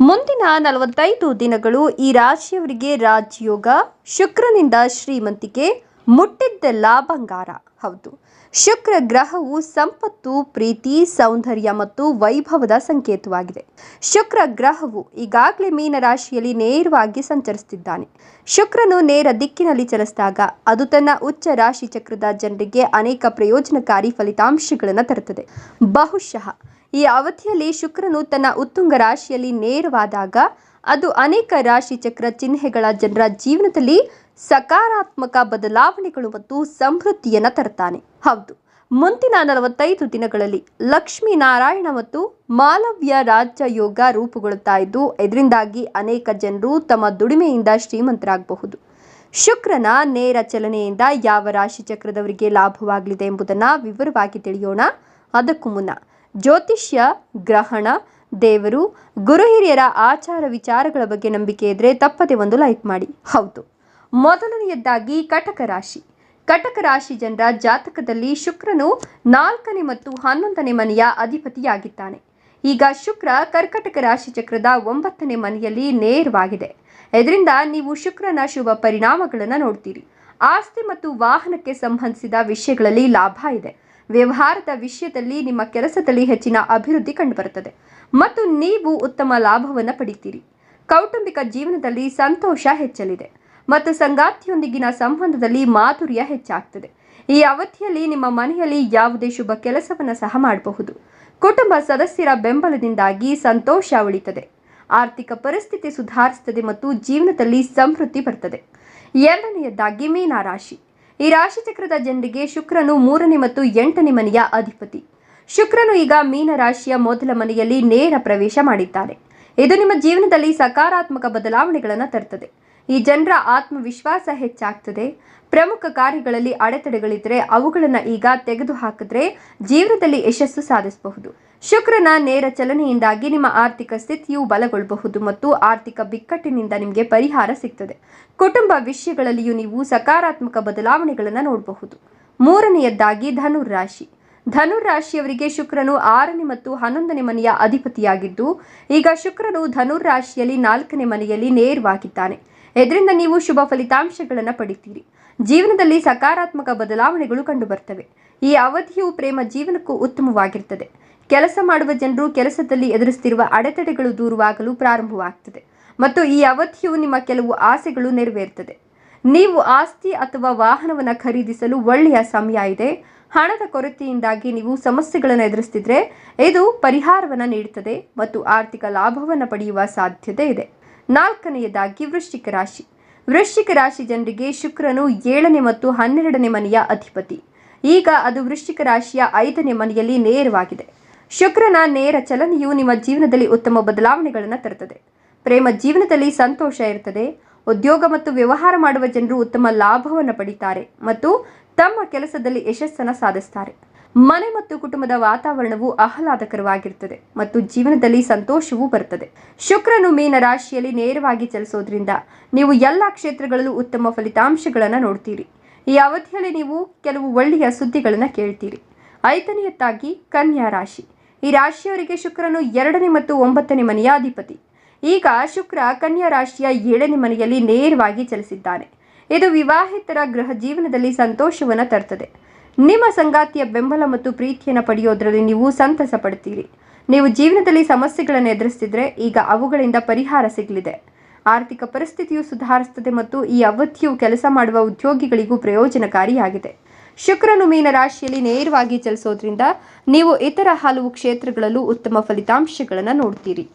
ಮುಂದಿನ 45 ದಿನಗಳು ಈ ರಾಶಿಯವರಿಗೆ ರಾಜಯೋಗ, ಶುಕ್ರನಿಂದ ಶ್ರೀಮಂತಿಕೆ, ಮುಟ್ಟಿದ್ದೆಲ್ಲ ಬಂಗಾರ. ಹೌದು, ಶುಕ್ರ ಗ್ರಹವು ಸಂಪತ್ತು, ಪ್ರೀತಿ, ಸೌಂದರ್ಯ ಮತ್ತು ವೈಭವದ ಸಂಕೇತವಾಗಿದೆ. ಶುಕ್ರ ಗ್ರಹವು ಈಗಾಗಲೇ ಮೀನ ರಾಶಿಯಲ್ಲಿ ನೇರವಾಗಿ ಸಂಚರಿಸುತ್ತಿದ್ದಾನೆ. ಶುಕ್ರನು ನೇರ ದಿಕ್ಕಿನಲ್ಲಿ ಚಲಿಸಿದಾಗ ಅದು ತನ್ನ ಉಚ್ಚ ರಾಶಿ ಚಕ್ರದ ಜನರಿಗೆ ಅನೇಕ ಪ್ರಯೋಜನಕಾರಿ ಫಲಿತಾಂಶಗಳನ್ನು ತರುತ್ತದೆ. ಬಹುಶಃ ಈ ಅವಧಿಯಲ್ಲಿ ಶುಕ್ರನು ತನ್ನ ಉತ್ತುಂಗ ರಾಶಿಯಲ್ಲಿ ನೇರವಾದಾಗ ಅದು ಅನೇಕ ರಾಶಿ ಚಕ್ರ ಚಿಹ್ನೆಗಳ ಜನರ ಜೀವನದಲ್ಲಿ ಸಕಾರಾತ್ಮಕ ಬದಲಾವಣೆಗಳು ಮತ್ತು ಸಮೃದ್ಧಿಯನ್ನು ತರುತ್ತಾನೆ. ಹೌದು, ಮುಂದಿನ 45 ದಿನಗಳಲ್ಲಿ ಲಕ್ಷ್ಮೀನಾರಾಯಣ ಮತ್ತು ಮಾಲವ್ಯ ರಾಜಯೋಗ ರೂಪುಗೊಳ್ಳುತ್ತಾ ಇದ್ದು, ಇದರಿಂದಾಗಿ ಅನೇಕ ಜನರು ತಮ್ಮ ದುಡಿಮೆಯಿಂದ ಶ್ರೀಮಂತರಾಗಬಹುದು. ಶುಕ್ರನ ನೇರ ಚಲನೆಯಿಂದ ಯಾವ ರಾಶಿ ಚಕ್ರದವರಿಗೆ ಲಾಭವಾಗಲಿದೆ ಎಂಬುದನ್ನು ವಿವರವಾಗಿ ತಿಳಿಯೋಣ. ಅದಕ್ಕೂ ಮುನ್ನ ಜ್ಯೋತಿಷ್ಯ, ಗ್ರಹಣ, ದೇವರು, ಗುರು ಹಿರಿಯರ ಆಚಾರ ವಿಚಾರಗಳ ಬಗ್ಗೆ ನಂಬಿಕೆ ಇದ್ದರೆ ತಪ್ಪದೆ ಒಂದು ಲೈಕ್ ಮಾಡಿ. ಹೌದು, ಮೊದಲನೆಯದಾಗಿ ಕಟಕ ರಾಶಿ. ಕಟಕ ರಾಶಿ ಜನರ ಜಾತಕದಲ್ಲಿ ಶುಕ್ರನು 4ನೇ ಮತ್ತು 11ನೇ ಮನೆಯ ಅಧಿಪತಿಯಾಗಿದ್ದಾನೆ. ಈಗ ಶುಕ್ರ ಕರ್ಕಟಕ ರಾಶಿ ಚಕ್ರದ 9ನೇ ಮನೆಯಲ್ಲಿ ನೇರವಾಗಿದೆ. ಇದರಿಂದ ನೀವು ಶುಕ್ರನ ಶುಭ ಪರಿಣಾಮಗಳನ್ನು ನೋಡ್ತೀರಿ. ಆಸ್ತಿ ಮತ್ತು ವಾಹನಕ್ಕೆ ಸಂಬಂಧಿಸಿದ ವಿಷಯಗಳಲ್ಲಿ ಲಾಭ ಇದೆ. ವ್ಯವಹಾರದ ವಿಷಯದಲ್ಲಿ ನಿಮ್ಮ ಕೆಲಸದಲ್ಲಿ ಹೆಚ್ಚಿನ ಅಭಿವೃದ್ಧಿ ಕಂಡುಬರುತ್ತದೆ ಮತ್ತು ನೀವು ಉತ್ತಮ ಲಾಭವನ್ನು ಪಡಿತೀರಿ. ಕೌಟುಂಬಿಕ ಜೀವನದಲ್ಲಿ ಸಂತೋಷ ಹೆಚ್ಚಲಿದೆ ಮತ್ತು ಸಂಗಾತಿಯೊಂದಿಗಿನ ಸಂಬಂಧದಲ್ಲಿ ಮಾಧುರ್ಯ ಹೆಚ್ಚಾಗ್ತದೆ. ಈ ಅವಧಿಯಲ್ಲಿ ನಿಮ್ಮ ಮನೆಯಲ್ಲಿ ಯಾವುದೇ ಶುಭ ಕೆಲಸವನ್ನು ಸಹ ಮಾಡಬಹುದು. ಕುಟುಂಬ ಸದಸ್ಯರ ಬೆಂಬಲದಿಂದಾಗಿ ಸಂತೋಷ ಉಳಿತದೆ. ಆರ್ಥಿಕ ಪರಿಸ್ಥಿತಿ ಸುಧಾರಿಸುತ್ತದೆ ಮತ್ತು ಜೀವನದಲ್ಲಿ ಸಮೃದ್ಧಿ ಬರ್ತದೆ. ಎರಡನೆಯದಾಗಿ ಮೀನ ರಾಶಿ. ಈ ರಾಶಿ ಚಕ್ರದ ಜನರಿಗೆ ಶುಕ್ರನು 3ನೇ ಮತ್ತು 8ನೇ ಮನೆಯ ಅಧಿಪತಿ. ಶುಕ್ರನು ಈಗ ಮೀನ ರಾಶಿಯ ಮೊದಲ ಮನೆಯಲ್ಲಿ ನೇರ ಪ್ರವೇಶ ಮಾಡಿದ್ದಾನೆ. ಇದು ನಿಮ್ಮ ಜೀವನದಲ್ಲಿ ಸಕಾರಾತ್ಮಕ ಬದಲಾವಣೆಗಳನ್ನು ತರುತ್ತದೆ. ಈ ಜನರ ಆತ್ಮವಿಶ್ವಾಸ ಹೆಚ್ಚಾಗ್ತದೆ. ಪ್ರಮುಖ ಕಾರ್ಯಗಳಲ್ಲಿ ಅಡೆತಡೆಗಳಿದ್ದರೆ ಅವುಗಳನ್ನು ಈಗ ತೆಗೆದುಹಾಕಿದ್ರೆ ಜೀವನದಲ್ಲಿ ಯಶಸ್ಸು ಸಾಧಿಸಬಹುದು. ಶುಕ್ರನ ನೇರ ಚಲನೆಯಿಂದಾಗಿ ನಿಮ್ಮ ಆರ್ಥಿಕ ಸ್ಥಿತಿಯು ಬಲಗೊಳ್ಳಬಹುದು ಮತ್ತು ಆರ್ಥಿಕ ಬಿಕ್ಕಟ್ಟಿನಿಂದ ನಿಮಗೆ ಪರಿಹಾರ ಸಿಗ್ತದೆ. ಕುಟುಂಬ ವಿಷಯಗಳಲ್ಲಿಯೂ ನೀವು ಸಕಾರಾತ್ಮಕ ಬದಲಾವಣೆಗಳನ್ನು ನೋಡಬಹುದು. ಮೂರನೆಯದಾಗಿ ಧನುರಾಶಿ. ಧನುರಾಶಿಯವರಿಗೆ ಶುಕ್ರನು 6ನೇ ಮತ್ತು 11ನೇ ಮನೆಯ ಅಧಿಪತಿಯಾಗಿದ್ದು, ಈಗ ಶುಕ್ರನು ಧನುರಾಶಿಯಲ್ಲಿ 4ನೇ ಮನೆಯಲ್ಲಿ ನೇರವಾಗಿದ್ದಾನೆ. ಇದರಿಂದ ನೀವು ಶುಭ ಫಲಿತಾಂಶಗಳನ್ನು ಪಡಿತೀರಿ. ಜೀವನದಲ್ಲಿ ಸಕಾರಾತ್ಮಕ ಬದಲಾವಣೆಗಳು ಕಂಡುಬರ್ತವೆ. ಈ ಅವಧಿಯು ಪ್ರೇಮ ಜೀವನಕ್ಕೂ ಉತ್ತಮವಾಗಿರ್ತದೆ. ಕೆಲಸ ಮಾಡುವ ಜನರು ಕೆಲಸದಲ್ಲಿ ಎದುರಿಸುತ್ತಿರುವ ಅಡೆತಡೆಗಳು ದೂರವಾಗಲು ಪ್ರಾರಂಭವಾಗ್ತದೆ ಮತ್ತು ಈ ಅವಧಿಯು ನಿಮ್ಮ ಕೆಲವು ಆಸೆಗಳು ನೆರವೇರುತ್ತದೆ. ನೀವು ಆಸ್ತಿ ಅಥವಾ ವಾಹನವನ್ನು ಖರೀದಿಸಲು ಒಳ್ಳೆಯ ಸಮಯ ಇದೆ. ಹಣದ ಕೊರತೆಯಿಂದಾಗಿ ನೀವು ಸಮಸ್ಯೆಗಳನ್ನು ಎದುರಿಸುತ್ತಿದ್ದರೆ ಇದು ಪರಿಹಾರವನ್ನು ನೀಡುತ್ತದೆ ಮತ್ತು ಆರ್ಥಿಕ ಲಾಭವನ್ನು ಪಡೆಯುವ ಸಾಧ್ಯತೆ ಇದೆ. ನಾಲ್ಕನೆಯದಾಗಿ ವೃಶ್ಚಿಕ ರಾಶಿ. ವೃಶ್ಚಿಕ ರಾಶಿ ಜನರಿಗೆ ಶುಕ್ರನು 7ನೇ ಮತ್ತು 12ನೇ ಮನೆಯ ಅಧಿಪತಿ. ಈಗ ಅದು ವೃಶ್ಚಿಕ ರಾಶಿಯ 5ನೇ ಮನೆಯಲ್ಲಿ ನೇರವಾಗಿದೆ. ಶುಕ್ರನ ನೇರ ಚಲನೆಯು ನಿಮ್ಮ ಜೀವನದಲ್ಲಿ ಉತ್ತಮ ಬದಲಾವಣೆಗಳನ್ನು ತರುತ್ತದೆ. ಪ್ರೇಮ ಜೀವನದಲ್ಲಿ ಸಂತೋಷ ಇರುತ್ತದೆ. ಉದ್ಯೋಗ ಮತ್ತು ವ್ಯವಹಾರ ಮಾಡುವ ಜನರು ಉತ್ತಮ ಲಾಭವನ್ನು ಪಡಿತಾರೆ ಮತ್ತು ತಮ್ಮ ಕೆಲಸದಲ್ಲಿ ಯಶಸ್ಸನ್ನು ಸಾಧಿಸ್ತಾರೆ. ಮನೆ ಮತ್ತು ಕುಟುಂಬದ ವಾತಾವರಣವು ಆಹ್ಲಾದಕರವಾಗಿರುತ್ತದೆ ಮತ್ತು ಜೀವನದಲ್ಲಿ ಸಂತೋಷವೂ ಬರುತ್ತದೆ. ಶುಕ್ರನು ಮೀನ ರಾಶಿಯಲ್ಲಿ ನೇರವಾಗಿ ಚಲಿಸೋದ್ರಿಂದ ನೀವು ಎಲ್ಲ ಕ್ಷೇತ್ರಗಳಲ್ಲೂ ಉತ್ತಮ ಫಲಿತಾಂಶಗಳನ್ನು ನೋಡ್ತೀರಿ. ಈ ಅವಧಿಯಲ್ಲಿ ನೀವು ಕೆಲವು ಒಳ್ಳೆಯ ಸುದ್ದಿಗಳನ್ನು ಕೇಳ್ತೀರಿ. ಐದನೆಯದಾಗಿ ಕನ್ಯಾ ರಾಶಿ. ಈ ರಾಶಿಯವರಿಗೆ ಶುಕ್ರನು 2ನೇ ಮತ್ತು 9ನೇ ಮನೆಯ ಅಧಿಪತಿ. ಈಗ ಶುಕ್ರ ಕನ್ಯಾ ರಾಶಿಯ 7ನೇ ಮನೆಯಲ್ಲಿ ನೇರವಾಗಿ ಚಲಿಸಿದ್ದಾನೆ. ಇದು ವಿವಾಹಿತರ ಗೃಹ ಜೀವನದಲ್ಲಿ ಸಂತೋಷವನ್ನು ತರುತ್ತದೆ. ನಿಮ್ಮ ಸಂಗಾತಿಯ ಬೆಂಬಲ ಮತ್ತು ಪ್ರೀತಿಯನ್ನು ಪಡೆಯೋದರಲ್ಲಿ ನೀವು ಸಂತಸ ಪಡ್ತೀರಿ. ನೀವು ಜೀವನದಲ್ಲಿ ಸಮಸ್ಯೆಗಳನ್ನು ಎದುರಿಸ್ತಿದ್ರೆ ಈಗ ಅವುಗಳಿಂದ ಪರಿಹಾರ ಸಿಗಲಿದೆ. ಆರ್ಥಿಕ ಪರಿಸ್ಥಿತಿಯು ಸುಧಾರಿಸುತ್ತದೆ ಮತ್ತು ಈ ಅವಧಿಯು ಕೆಲಸ ಮಾಡುವ ಉದ್ಯೋಗಿಗಳಿಗೂ ಪ್ರಯೋಜನಕಾರಿಯಾಗಿದೆ. ಶುಕ್ರನು ಮೀನ ರಾಶಿಯಲ್ಲಿ ನೇರವಾಗಿ ಚಲಿಸೋದ್ರಿಂದ ನೀವು ಇತರ ಹಲವು ಕ್ಷೇತ್ರಗಳಲ್ಲೂ ಉತ್ತಮ ಫಲಿತಾಂಶಗಳನ್ನು ನೋಡ್ತೀರಿ.